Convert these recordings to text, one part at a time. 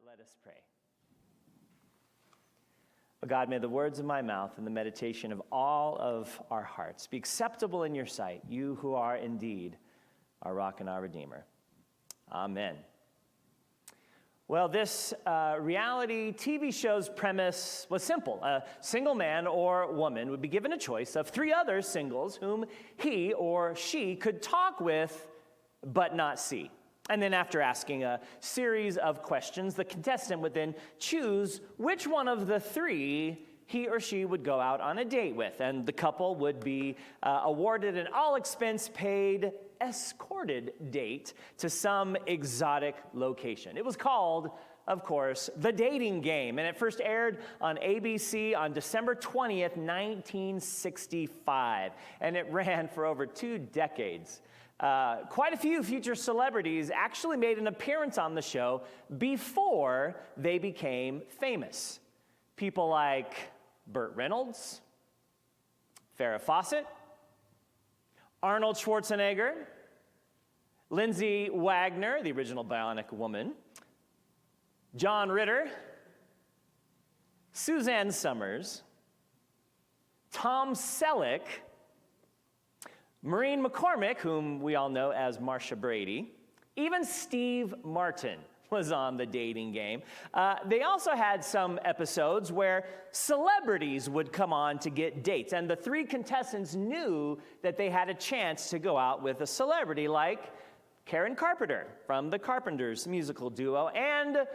Let us pray. Oh God, may the words of my mouth and the meditation of all of our hearts be acceptable in your sight, you who are indeed our rock and our redeemer. Amen. Well, this reality TV show's premise was simple. A single man or woman would be given a choice of three other singles whom he or she could talk with but not see. And then after asking a series of questions, the contestant would then choose which one of the three he or she would go out on a date with. And the couple would be awarded an all-expense-paid escorted date to some exotic location. It was called, of course, The Dating Game, and it first aired on ABC on December 20th, 1965, and it ran for over 2 decades. Quite a few future celebrities actually made an appearance on the show before they became famous. People like Burt Reynolds, Farrah Fawcett, Arnold Schwarzenegger, Lindsay Wagner, the original Bionic Woman, John Ritter, Suzanne Summers, Tom Selleck, Maureen McCormick, whom we all know as Marsha Brady, even Steve Martin was on The Dating Game. They also had some episodes where celebrities would come on to get dates, and the three contestants knew that they had a chance to go out with a celebrity like Karen Carpenter from the Carpenters musical duo, and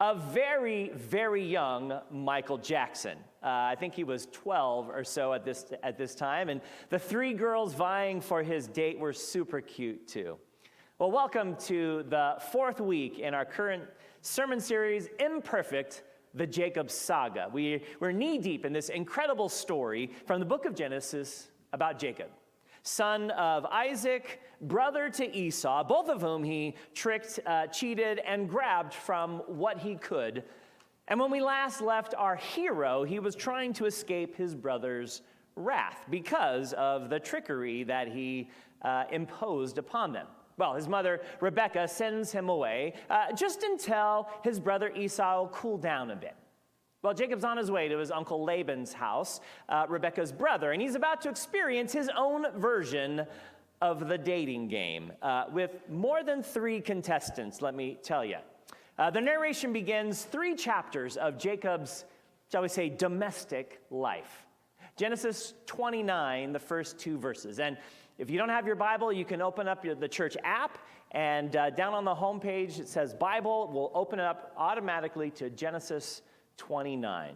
a very, very young Michael Jackson. I think he was 12 or so at this time, and the three girls vying for his date were super cute too. Well, welcome to the 4th week in our current sermon series, Imperfect, the Jacob Saga. We're knee-deep in this incredible story from the book of Genesis about Jacob, son of Isaac, brother to Esau, both of whom he tricked, cheated, and grabbed from what he could. And when we last left our hero, he was trying to escape his brother's wrath because of the trickery that he imposed upon them. Well, his mother, Rebekah, sends him away just until his brother Esau will cool down a bit. Well, Jacob's on his way to his uncle Laban's house, Rebekah's brother, and he's about to experience his own version of the dating game with more than 3 contestants, let me tell you. The narration begins 3 chapters of Jacob's, shall we say, domestic life. Genesis 29, the first 2 verses. And if you don't have your Bible, you can open up the church app, and down on the homepage it says Bible. We'll open it up automatically to Genesis 29.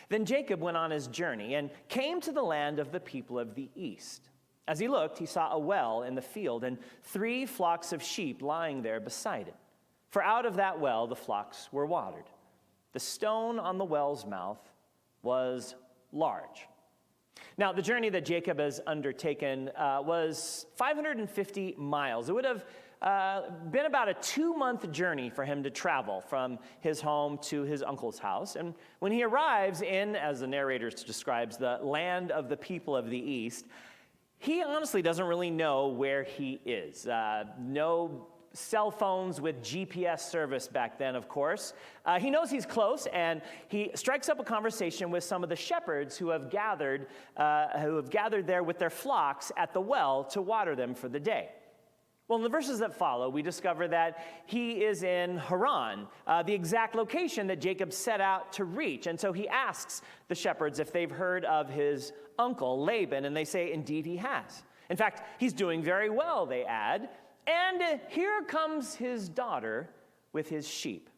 Then Jacob went on his journey and came to the land of the people of the east. As he looked, he saw a well in the field and 3 flocks of sheep lying there beside it. For out of that well the flocks were watered. The stone on the well's mouth was large. Now, the journey that Jacob has undertaken was 550 miles. It would have been about a 2-month journey for him to travel from his home to his uncle's house. And when he arrives in, as the narrator describes, the land of the people of the east, he honestly doesn't really know where he is. No cell phones with GPS service back then, of course. He knows he's close, and he strikes up a conversation with some of the shepherds who have gathered there with their flocks at the well to water them for the day. Well, in the verses that follow, we discover that he is in Haran, the exact location that Jacob set out to reach. And so he asks the shepherds if they've heard of his uncle Laban, and they say, indeed he has. In fact, he's doing very well, they add. And here comes his daughter with his sheep.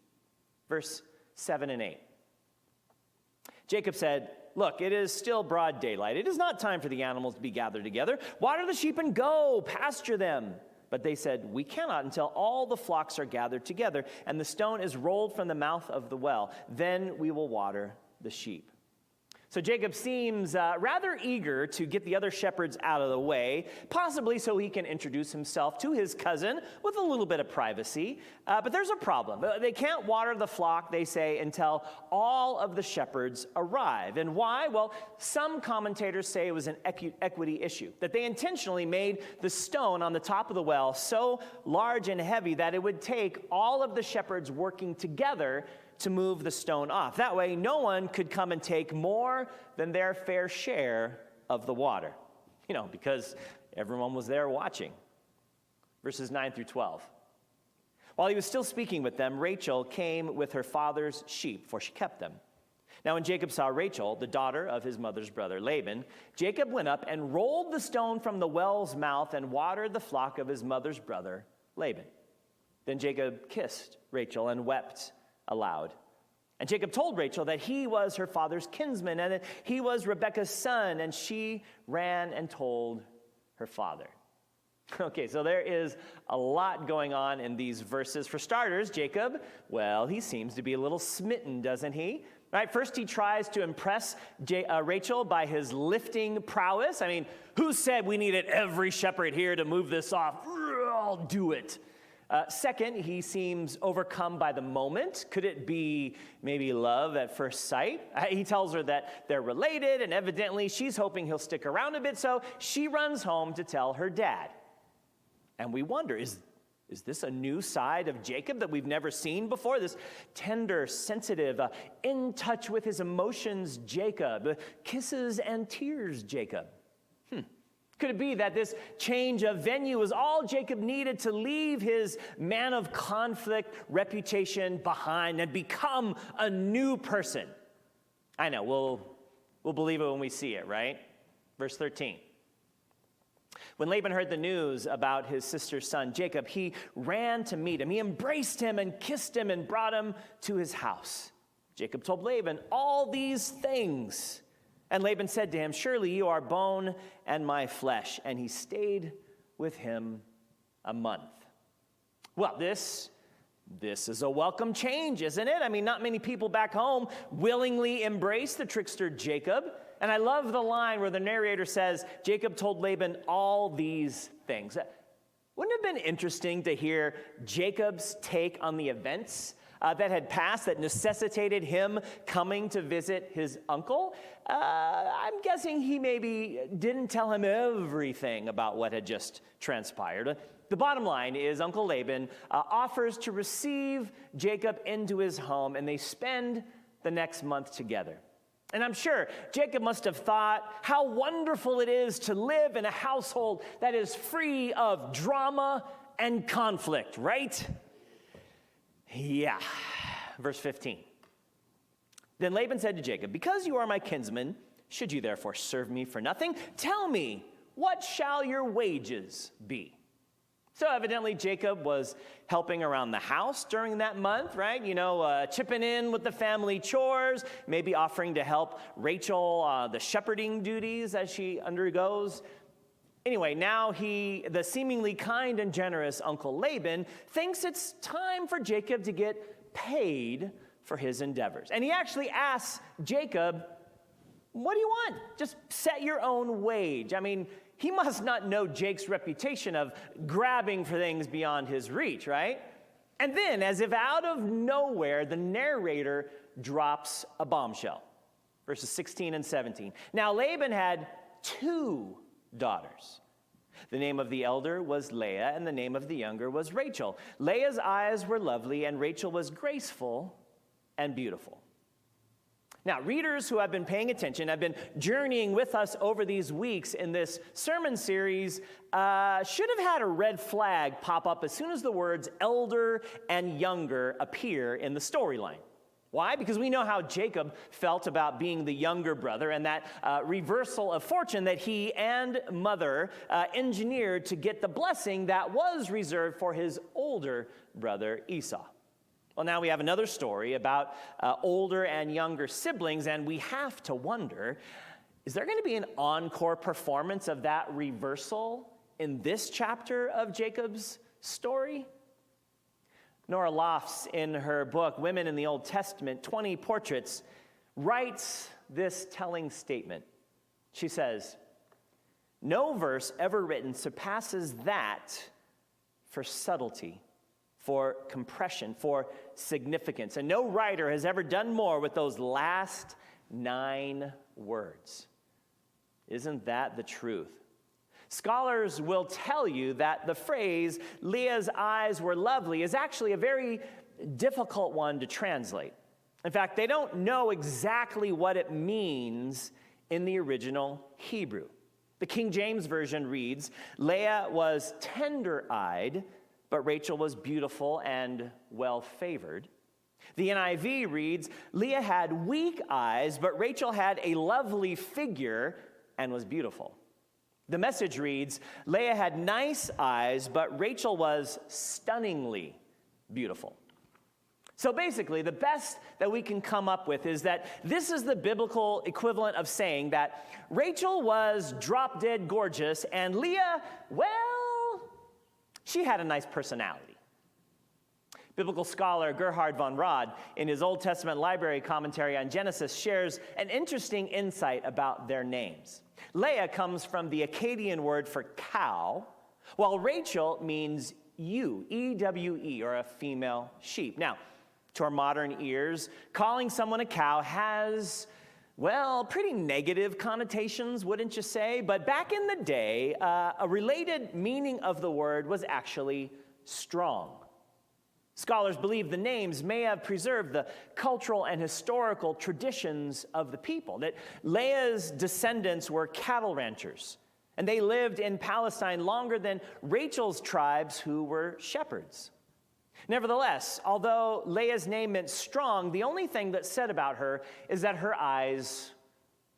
Verse 7 and 8. Jacob said, look, it is still broad daylight. It is not time for the animals to be gathered together. Water the sheep and go, pasture them. But they said, we cannot until all the flocks are gathered together and the stone is rolled from the mouth of the well. Then we will water the sheep. So Jacob seems rather eager to get the other shepherds out of the way, possibly so he can introduce himself to his cousin with a little bit of privacy. But there's a problem. They can't water the flock, they say, until all of the shepherds arrive. And why? Well, some commentators say it was an equity issue, that they intentionally made the stone on the top of the well so large and heavy that it would take all of the shepherds working together to move the stone off. That way, no one could come and take more than their fair share of the water. Because everyone was there watching. Verses 9 through 12. While he was still speaking with them, Rachel came with her father's sheep, for she kept them. Now when Jacob saw Rachel, the daughter of his mother's brother Laban, Jacob went up and rolled the stone from the well's mouth and watered the flock of his mother's brother Laban. Then Jacob kissed Rachel and wept aloud. And Jacob told Rachel that he was her father's kinsman and that he was Rebekah's son, and she ran and told her father. Okay, so there is a lot going on in these verses. For starters, Jacob, well, he seems to be a little smitten, doesn't he? Right, first he tries to impress Rachel by his lifting prowess. I mean, who said we needed every shepherd here to move this off? I'll do it. Second, he seems overcome by the moment. Could it be maybe love at first sight? He tells her that they're related, and evidently she's hoping he'll stick around a bit, so she runs home to tell her dad. And we wonder, is this a new side of Jacob that we've never seen before? This tender, sensitive, in touch with his emotions Jacob, kisses and tears Jacob. Could it be that this change of venue was all Jacob needed to leave his man of conflict reputation behind and become a new person? I know, we'll believe it when we see it, right? Verse 13. When Laban heard the news about his sister's son, Jacob, he ran to meet him. He embraced him and kissed him and brought him to his house. Jacob told Laban all these things. And Laban said to him, "Surely you are bone and my flesh." And he stayed with him a month. Well, this is a welcome change, isn't it? I mean, not many people back home willingly embrace the trickster Jacob. And I love the line where the narrator says, Jacob told Laban all these things. Wouldn't it have been interesting to hear Jacob's take on the events that had passed that necessitated him coming to visit his uncle? I'm guessing he maybe didn't tell him everything about what had just transpired. The bottom line is Uncle Laban offers to receive Jacob into his home, and they spend the next month together. And I'm sure Jacob must have thought how wonderful it is to live in a household that is free of drama and conflict, right? Yeah. Verse 15. Then Laban said to Jacob, "Because you are my kinsman, should you therefore serve me for nothing? Tell me, what shall your wages be?" So evidently Jacob was helping around the house during that month, right? Chipping in with the family chores, maybe offering to help Rachel the shepherding duties as she undergoes. Anyway, now the seemingly kind and generous Uncle Laban, thinks it's time for Jacob to get paid for his endeavors. And he actually asks Jacob, "What do you want? Just set your own wage." I mean, he must not know Jake's reputation of grabbing for things beyond his reach, right? And then, as if out of nowhere, the narrator drops a bombshell. Verses 16 and 17. Now Laban had 2 daughters. The name of the elder was Leah, and the name of the younger was Rachel. Leah's eyes were lovely, and Rachel was graceful and beautiful. Now, readers who have been paying attention, have been journeying with us over these weeks in this sermon series, should have had a red flag pop up as soon as the words elder and younger appear in the storyline. Why? Because we know how Jacob felt about being the younger brother and that reversal of fortune that he and mother engineered to get the blessing that was reserved for his older brother Esau. Well, now we have another story about older and younger siblings, and we have to wonder, is there going to be an encore performance of that reversal in this chapter of Jacob's story? Nora Lofts, in her book, Women in the Old Testament, 20 Portraits, writes this telling statement. She says, "No verse ever written surpasses that for subtlety, for compression, for significance. And no writer has ever done more with those last 9 words." Isn't that the truth? Scholars will tell you that the phrase, "Leah's eyes were lovely," is actually a very difficult one to translate. In fact, they don't know exactly what it means in the original Hebrew. The King James Version reads, "Leah was tender-eyed, but Rachel was beautiful and well-favored." The NIV reads, "Leah had weak eyes, but Rachel had a lovely figure and was beautiful." The Message reads, "Leah had nice eyes, but Rachel was stunningly beautiful." So basically, the best that we can come up with is that this is the biblical equivalent of saying that Rachel was drop-dead gorgeous, and Leah, well, she had a nice personality. Biblical scholar Gerhard von Rad, in his Old Testament library commentary on Genesis, shares an interesting insight about their names. Leah comes from the Akkadian word for cow, while Rachel means ewe, E-W-E, or a female sheep. Now, to our modern ears, calling someone a cow has, well, pretty negative connotations, wouldn't you say? But back in the day, a related meaning of the word was actually strong. Scholars believe the names may have preserved the cultural and historical traditions of the people, that Leah's descendants were cattle ranchers, and they lived in Palestine longer than Rachel's tribes, who were shepherds. Nevertheless, although Leah's name meant strong, the only thing that's said about her is that her eyes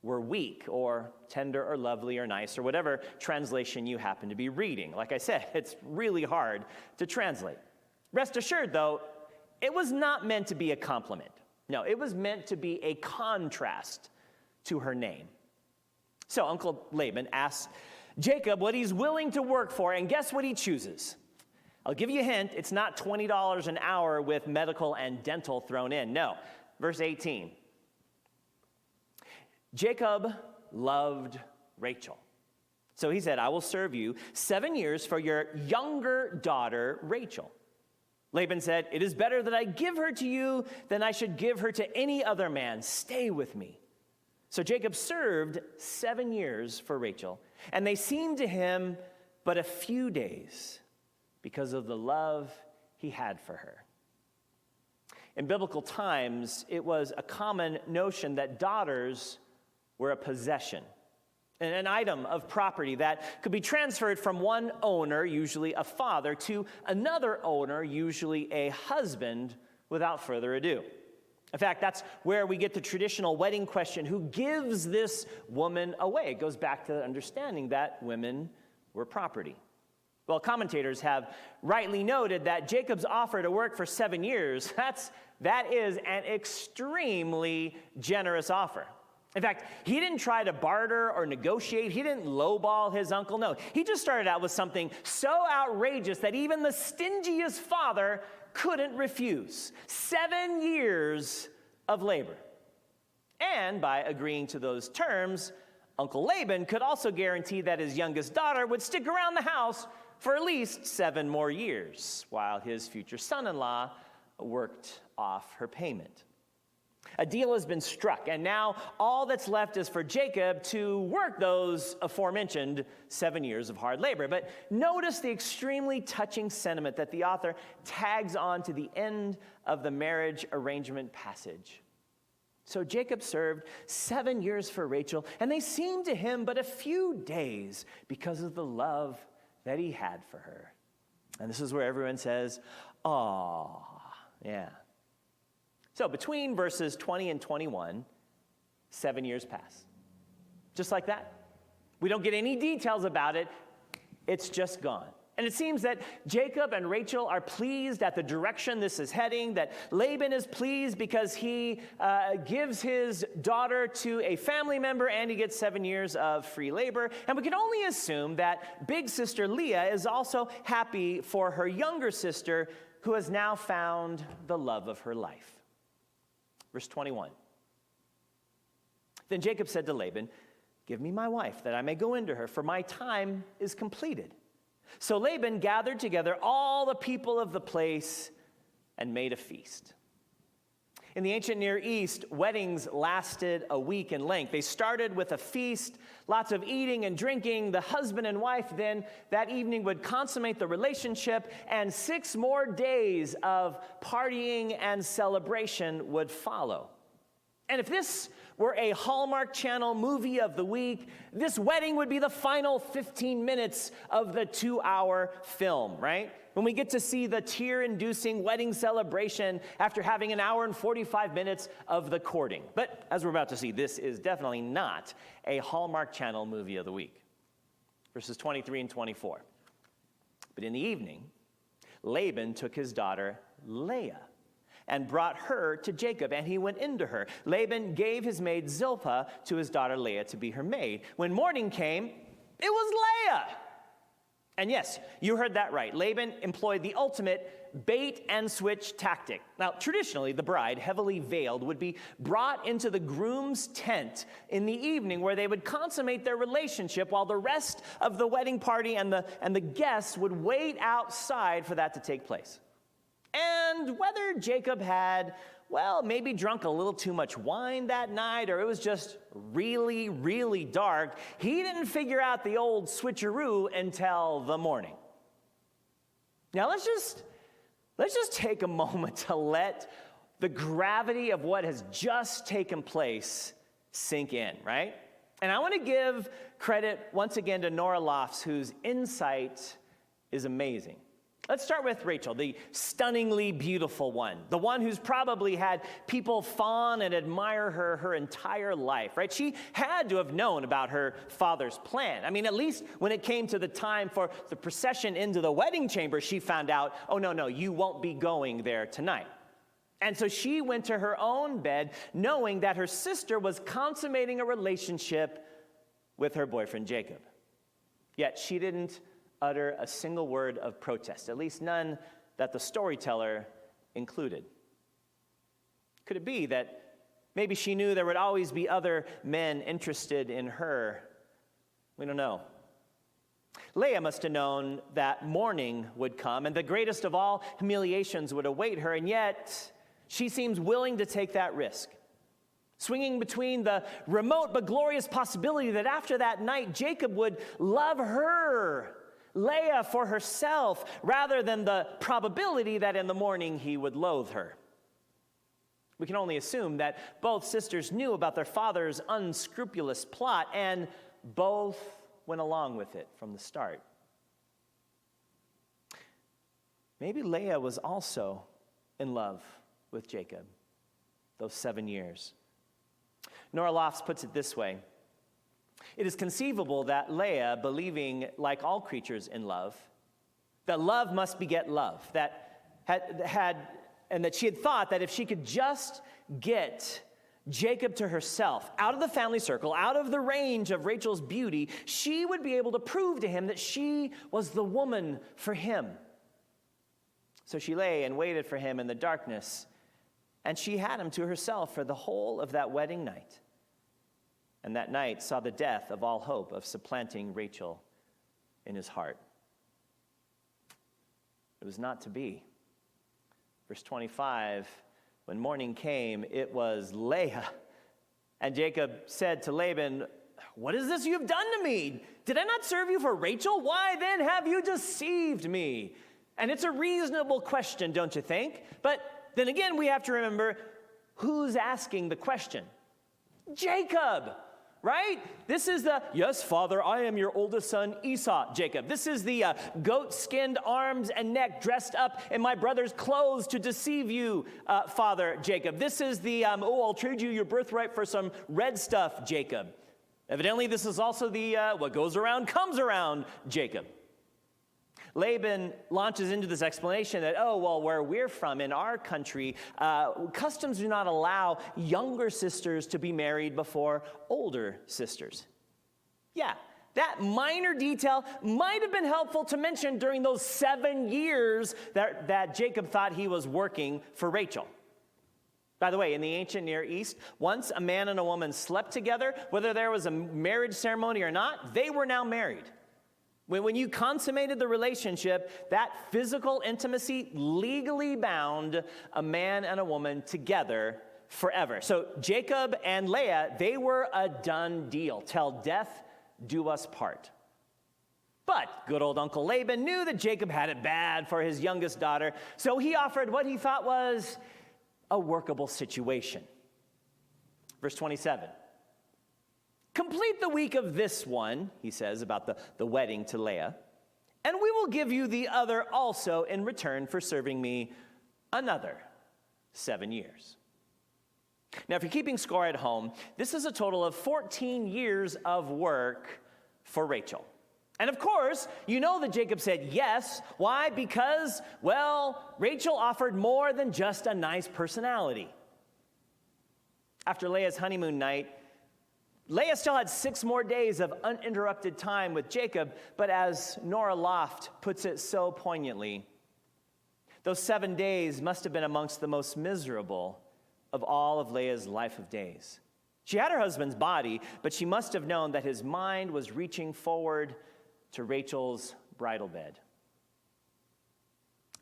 were weak, or tender, or lovely, or nice, or whatever translation you happen to be reading. Like I said, it's really hard to translate. Rest assured, though, it was not meant to be a compliment. No, it was meant to be a contrast to her name. So Uncle Laban asks Jacob what he's willing to work for, and guess what he chooses? I'll give you a hint. It's not $20 an hour with medical and dental thrown in. No. Verse 18. Jacob loved Rachel. So he said, "I will serve you 7 years for your younger daughter, Rachel." Laban said, "It is better that I give her to you than I should give her to any other man. Stay with me." So Jacob served 7 years for Rachel, and they seemed to him but a few days because of the love he had for her. In biblical times, it was a common notion that daughters were a possession, an item of property that could be transferred from one owner, usually a father, to another owner, usually a husband, without further ado. In fact, that's where we get the traditional wedding question, who gives this woman away? It goes back to the understanding that women were property. Well, commentators have rightly noted that Jacob's offer to work for 7 years, that is an extremely generous offer. In fact, he didn't try to barter or negotiate. He didn't lowball his uncle. No, he just started out with something so outrageous that even the stingiest father couldn't refuse. 7 years of labor. And by agreeing to those terms, Uncle Laban could also guarantee that his youngest daughter would stick around the house for at least 7 more years, while his future son-in-law worked off her payment. A deal has been struck, and now all that's left is for Jacob to work those aforementioned 7 years of hard labor. But notice the extremely touching sentiment that the author tags on to the end of the marriage arrangement passage. So Jacob served 7 years for Rachel, and they seemed to him but a few days because of the love that he had for her. And this is where everyone says, "Aw, yeah." So between verses 20 and 21, 7 years pass. Just like that. We don't get any details about it. It's just gone. And it seems that Jacob and Rachel are pleased at the direction this is heading, that Laban is pleased because he gives his daughter to a family member and he gets 7 years of free labor. And we can only assume that big sister Leah is also happy for her younger sister, who has now found the love of her life. Verse 21. Then Jacob said to Laban, "Give me my wife, that I may go into her, for my time is completed." So Laban gathered together all the people of the place and made a feast. In the ancient Near East, weddings lasted a week in length. They started with a feast, lots of eating and drinking. The husband and wife then that evening would consummate the relationship, and 6 more days of partying and celebration would follow. And if this were a Hallmark Channel movie of the week, this wedding would be the final 15 minutes of the 2-hour film, right? When we get to see the tear-inducing wedding celebration after having an hour and 45 minutes of the courting. But as we're about to see, this is definitely not a Hallmark Channel movie of the week. Verses 23 and 24. But in the evening, Laban took his daughter Leah and brought her to Jacob, and he went into her. Laban gave his maid Zilpah to his daughter Leah to be her maid. When morning came, it was Leah. And yes, you heard that right. Laban employed the ultimate bait and switch tactic. Now, traditionally, the bride, heavily veiled, would be brought into the groom's tent in the evening where they would consummate their relationship while the rest of the wedding party and the guests would wait outside for that to take place. And whether Jacob had, well, maybe drunk a little too much wine that night, or it was just really, really dark, he didn't figure out the old switcheroo until the morning. Now let's just take a moment to let the gravity of what has just taken place sink in, right? And I want to give credit once again to Nora Lofts, whose insight is amazing. Let's start with Rachel, the stunningly beautiful one, the one who's probably had people fawn and admire her entire life, right? She had to have known about her father's plan. I mean, at least when it came to the time for the procession into the wedding chamber, she found out, oh, no, you won't be going there tonight. And so she went to her own bed knowing that her sister was consummating a relationship with her boyfriend, Jacob. Yet she didn't utter a single word of protest, at least none that the storyteller included. Could it be that maybe she knew there would always be other men interested in her? We don't know. Leah must have known that morning would come and the greatest of all humiliations would await her, and yet she seems willing to take that risk, swinging between the remote but glorious possibility that after that night, Jacob would love her, Leah, for herself, rather than the probability that in the morning he would loathe her. We can only assume that both sisters knew about their father's unscrupulous plot, and both went along with it from the start. Maybe Leah was also in love with Jacob those 7 years. Nora Lofts puts it this way: it is conceivable that Leah, believing, like all creatures in love, that love must beget love, and that she had thought that if she could just get Jacob to herself, out of the family circle, out of the range of Rachel's beauty, she would be able to prove to him that she was the woman for him. So she lay and waited for him in the darkness, and she had him to herself for the whole of that wedding night. And that night saw the death of all hope of supplanting Rachel in his heart. It was not to be. Verse 25, when morning came, it was Leah. And Jacob said to Laban, "What is this you've done to me? Did I not serve you for Rachel? Why then have you deceived me?" And it's a reasonable question, don't you think? But then again, we have to remember who's asking the question. Jacob, right? This is the, "Yes, Father, I am your oldest son, Esau," Jacob. This is the goat-skinned arms and neck dressed up in my brother's clothes to deceive you, Father, Jacob. This is the, I'll trade you your birthright for some red stuff, Jacob. Evidently, this is also the, what goes around comes around, Jacob. Laban launches into this explanation that, where we're from in our country, customs do not allow younger sisters to be married before older sisters. Yeah, that minor detail might have been helpful to mention during those 7 years that Jacob thought he was working for Rachel. By the way, in the ancient Near East, once a man and a woman slept together, whether there was a marriage ceremony or not, they were now married. When you consummated the relationship, that physical intimacy legally bound a man and a woman together forever. So Jacob and Leah, they were a done deal. Till death do us part. But good old Uncle Laban knew that Jacob had it bad for his youngest daughter, so he offered what he thought was a workable situation. Verse 27. Complete the week of this one, he says about the wedding to Leah, and we will give you the other also in return for serving me another 7 years. Now, if you're keeping score at home, this is a total of 14 years of work for Rachel. And of course, you know that Jacob said yes. Why? Because, well, Rachel offered more than just a nice personality. After Leah's honeymoon night, Leah still had 6 more days of uninterrupted time with Jacob, but as Nora Loft puts it so poignantly, those 7 days must have been amongst the most miserable of all of Leah's life of days. She had her husband's body, but she must have known that his mind was reaching forward to Rachel's bridal bed.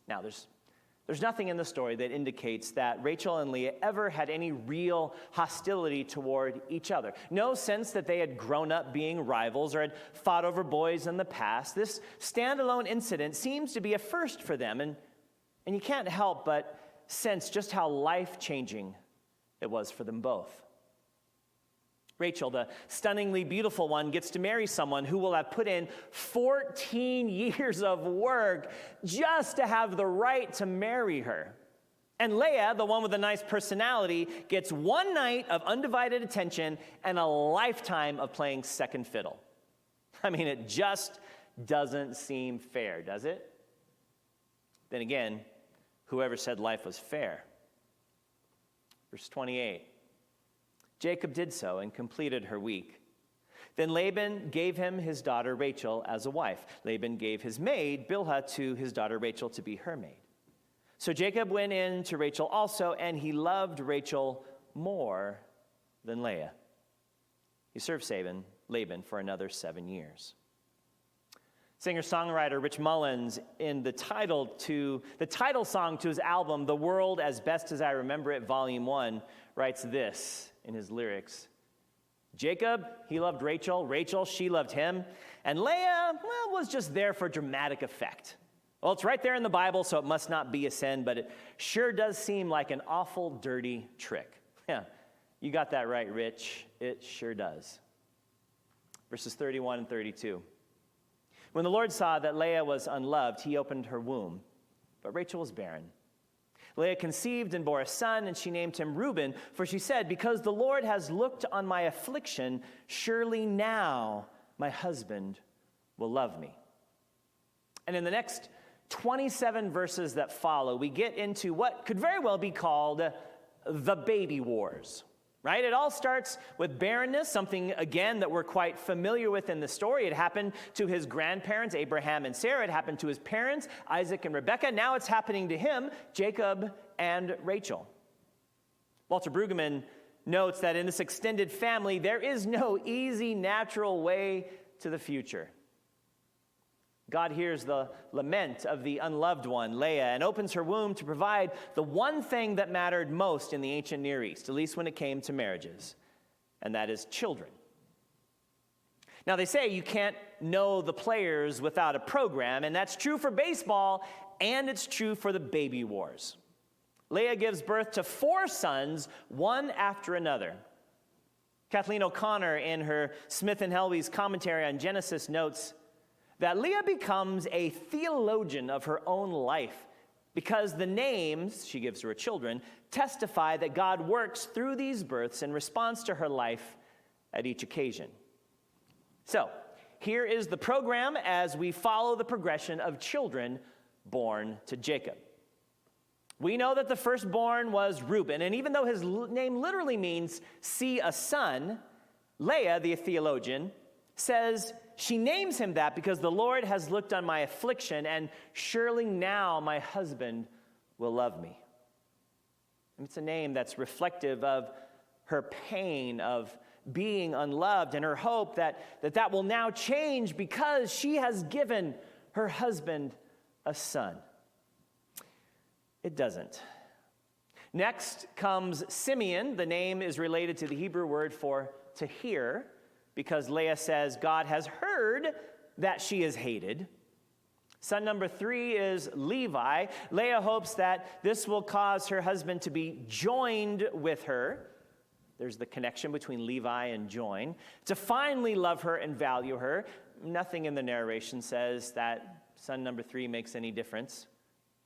Now, there's nothing in the story that indicates that Rachel and Leah ever had any real hostility toward each other. No sense that they had grown up being rivals or had fought over boys in the past. This standalone incident seems to be a first for them, and you can't help but sense just how life-changing it was for them both. Rachel, the stunningly beautiful one, gets to marry someone who will have put in 14 years of work just to have the right to marry her. And Leah, the one with a nice personality, gets 1 night of undivided attention and a lifetime of playing second fiddle. I mean, it just doesn't seem fair, does it? Then again, whoever said life was fair? Verse 28. Jacob did so and completed her week. Then Laban gave him his daughter Rachel as a wife. Laban gave his maid Bilhah to his daughter Rachel to be her maid. So Jacob went in to Rachel also, and he loved Rachel more than Leah. He served Laban for another 7 years. Singer-songwriter Rich Mullins, in the title song to his album, The World as Best as I Remember It, Volume 1, writes this in his lyrics. Jacob, he loved Rachel. Rachel, she loved him. And Leah, well, was just there for dramatic effect. Well, it's right there in the Bible, so it must not be a sin, but it sure does seem like an awful dirty trick. Yeah, you got that right, Rich. It sure does. Verses 31 and 32. When the Lord saw that Leah was unloved, he opened her womb, but Rachel was barren. Leah conceived and bore a son, and she named him Reuben, for she said, because the Lord has looked on my affliction, surely now my husband will love me. And in the next 27 verses that follow, we get into what could very well be called the baby wars. Right? It all starts with barrenness, something, again, that we're quite familiar with in the story. It happened to his grandparents, Abraham and Sarah. It happened to his parents, Isaac and Rebekah. Now it's happening to him, Jacob and Rachel. Walter Brueggemann notes that in this extended family, there is no easy, natural way to the future. God hears the lament of the unloved one, Leah, and opens her womb to provide the one thing that mattered most in the ancient Near East, at least when it came to marriages, and that is children. Now, they say you can't know the players without a program, and that's true for baseball, and it's true for the baby wars. Leah gives birth to 4 sons, one after another. Kathleen O'Connor, in her Smith and Helby's commentary on Genesis, notes that Leah becomes a theologian of her own life because the names she gives to her children testify that God works through these births in response to her life at each occasion. So, here is the program as we follow the progression of children born to Jacob. We know that the firstborn was Reuben, and even though his name literally means see a son, Leah, the theologian, says she names him that because the Lord has looked on my affliction, and surely now my husband will love me. It's a name that's reflective of her pain of being unloved and her hope that will now change because she has given her husband a son. It doesn't. Next comes Simeon. The name is related to the Hebrew word for to hear, because Leah says God has heard that she is hated. Son number 3 is Levi. Leah hopes that this will cause her husband to be joined with her. There's the connection between Levi and join. To finally love her and value her. Nothing in the narration says that son number 3 makes any difference.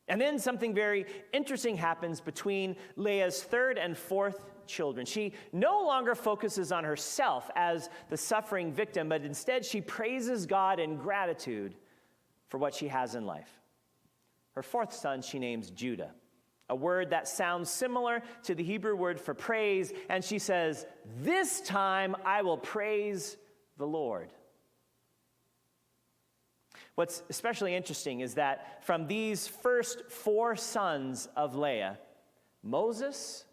And then something very interesting happens between Leah's 3rd and 4th children. She no longer focuses on herself as the suffering victim, but instead she praises God in gratitude for what she has in life. Her 4th son she names Judah, a word that sounds similar to the Hebrew word for praise, and she says, "This time I will praise the Lord." What's especially interesting is that from these first 4 sons of Leah, Moses,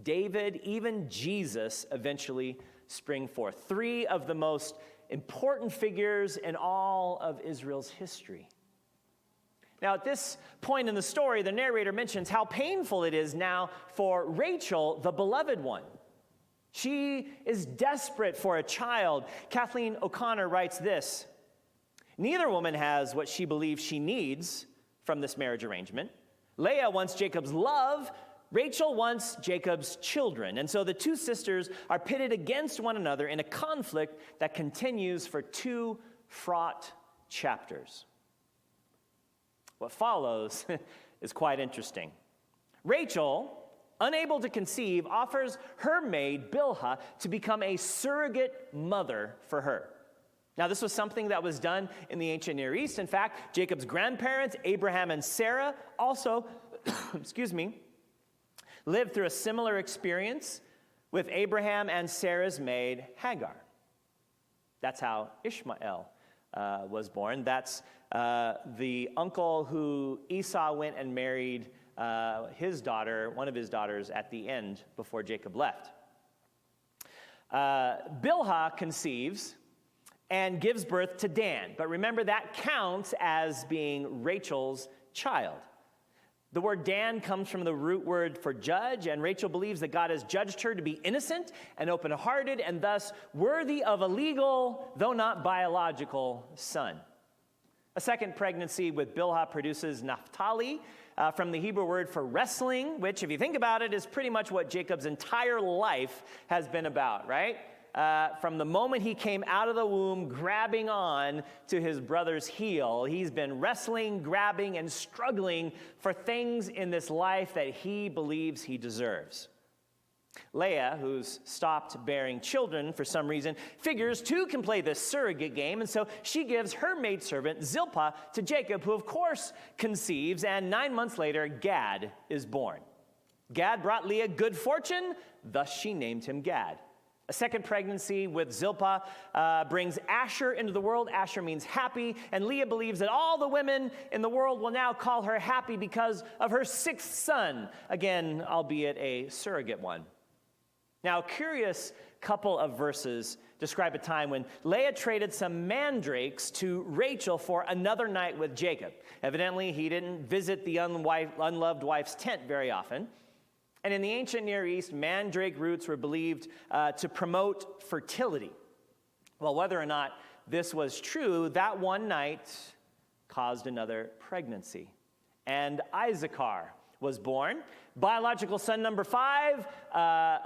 David, even Jesus eventually spring forth. 3 of the most important figures in all of Israel's history. Now, at this point in the story, the narrator mentions how painful it is now for Rachel, the beloved one. She is desperate for a child. Kathleen O'Connor writes this: "Neither woman has what she believes she needs from this marriage arrangement. Leah wants Jacob's love. Rachel wants Jacob's children. And so the 2 sisters are pitted against one another in a conflict that continues for 2 fraught chapters." What follows is quite interesting. Rachel, unable to conceive, offers her maid Bilhah to become a surrogate mother for her. Now, this was something that was done in the ancient Near East. In fact, Jacob's grandparents, Abraham and Sarah, also, lived through a similar experience with Abraham and Sarah's maid, Hagar. That's how Ishmael was born. That's the uncle who Esau went and married his daughter, one of his daughters, at the end before Jacob left. Bilhah conceives and gives birth to Dan. But remember, that counts as being Rachel's child. The word Dan comes from the root word for judge, and Rachel believes that God has judged her to be innocent and open-hearted and thus worthy of a legal, though not biological, son. A second pregnancy with Bilhah produces Naphtali, from the Hebrew word for wrestling, which, if you think about it, is pretty much what Jacob's entire life has been about, right? From the moment he came out of the womb, grabbing on to his brother's heel, he's been wrestling, grabbing, and struggling for things in this life that he believes he deserves. Leah, who's stopped bearing children for some reason, figures 2 can play this surrogate game, and so she gives her maidservant Zilpah to Jacob, who of course conceives, and 9 months later, Gad is born. Gad brought Leah good fortune, thus she named him Gad. A second pregnancy with Zilpah brings Asher into the world. Asher means happy, and Leah believes that all the women in the world will now call her happy because of her 6th son, again, albeit a surrogate one. Now, a curious couple of verses describe a time when Leah traded some mandrakes to Rachel for another night with Jacob. Evidently, he didn't visit the unloved wife's tent very often. And in the ancient Near East, mandrake roots were believed to promote fertility. Well, whether or not this was true, that one night caused another pregnancy. And Issachar was born. Biological son number 5,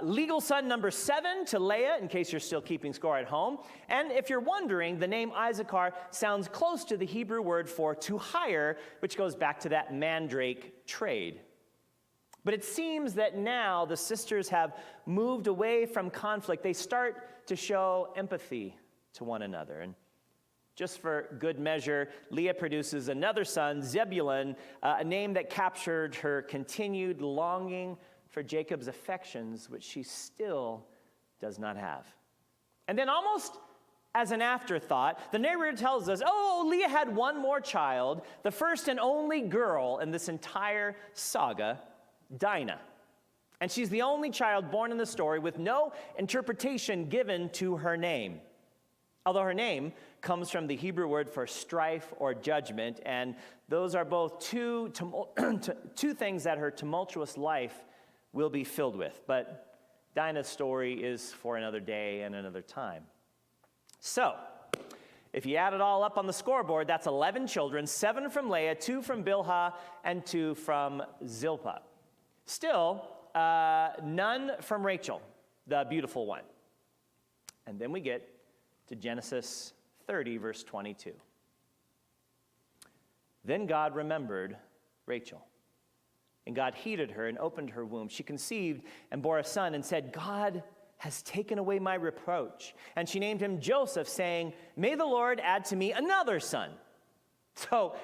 legal son number 7 to Leah, in case you're still keeping score at home. And if you're wondering, the name Issachar sounds close to the Hebrew word for to hire, which goes back to that mandrake trade. But it seems that now the sisters have moved away from conflict. They start to show empathy to one another. And just for good measure, Leah produces another son, Zebulun, a name that captured her continued longing for Jacob's affections, which she still does not have. And then almost as an afterthought, the narrator tells us, Leah had one more child, the first and only girl in this entire saga, Dinah. And she's the only child born in the story with no interpretation given to her name. Although her name comes from the Hebrew word for strife or judgment, and those are both two things that her tumultuous life will be filled with. But Dinah's story is for another day and another time. So, if you add it all up on the scoreboard, that's 11 children, 7 from Leah, 2 from Bilhah, and 2 from Zilpah. Still, none from Rachel, the beautiful one. And then we get to Genesis 30, verse 22. Then God remembered Rachel, and God heeded her and opened her womb. She conceived and bore a son and said, God has taken away my reproach. And she named him Joseph, saying, may the Lord add to me another son. So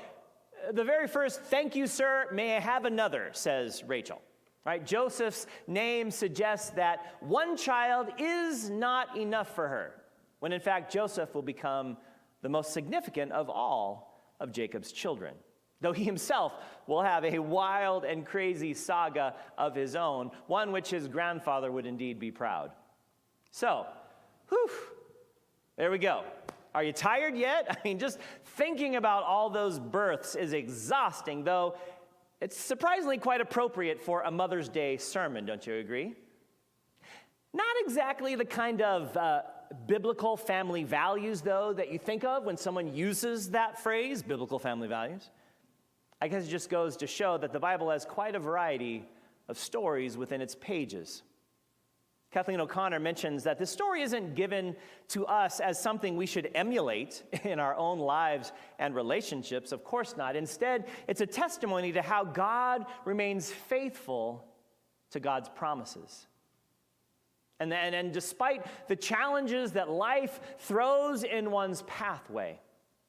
the very first, thank you, sir, may I have another, says Rachel. Right? Joseph's name suggests that one child is not enough for her, when in fact Joseph will become the most significant of all of Jacob's children, though he himself will have a wild and crazy saga of his own, one which his grandfather would indeed be proud. So, there we go. Are you tired yet? I mean, just thinking about all those births is exhausting, though it's surprisingly quite appropriate for a Mother's Day sermon, don't you agree? Not exactly the kind of biblical family values, though, that you think of when someone uses that phrase, biblical family values. I guess it just goes to show that the Bible has quite a variety of stories within its pages. Kathleen O'Connor mentions that this story isn't given to us as something we should emulate in our own lives and relationships. Of course not. Instead, it's a testimony to how God remains faithful to God's promises. And despite the challenges that life throws in one's pathway.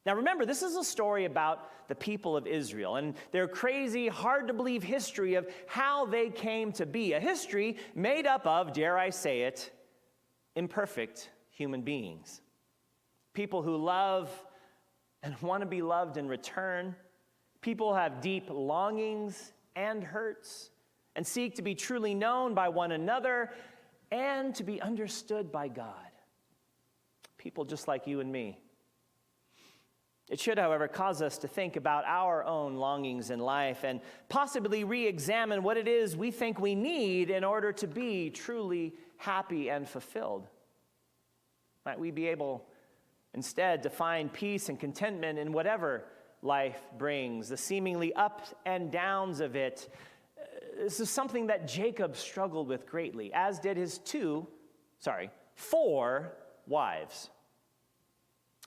Now remember, this is a story about the people of Israel and their crazy, hard-to-believe history of how they came to be. A history made up of, dare I say it, imperfect human beings. People who love and want to be loved in return. People who have deep longings and hurts and seek to be truly known by one another and to be understood by God. People just like you and me. It should, however, cause us to think about our own longings in life and possibly re-examine what it is we think we need in order to be truly happy and fulfilled. Might we be able instead to find peace and contentment in whatever life brings, the seemingly ups and downs of it. This is something that Jacob struggled with greatly, as did his 4 wives.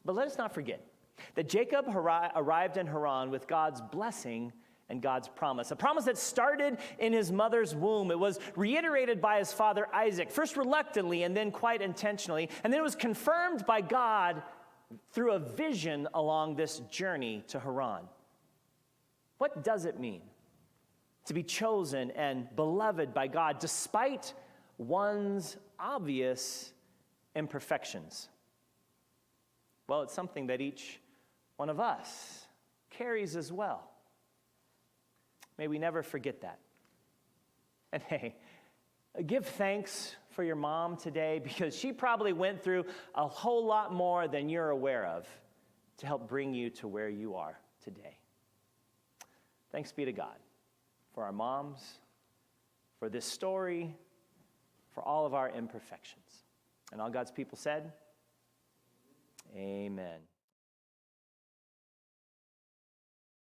But let us not forget that Jacob arrived in Haran with God's blessing and God's promise, a promise that started in his mother's womb. It was reiterated by his father Isaac, first reluctantly and then quite intentionally, and then it was confirmed by God through a vision along this journey to Haran. What does it mean to be chosen and beloved by God despite one's obvious imperfections? Well, it's something that each one of us carries as well. May we never forget that. And hey, give thanks for your mom today, because she probably went through a whole lot more than you're aware of to help bring you to where you are today. Thanks be to God for our moms, for this story, for all of our imperfections. And all God's people said, amen.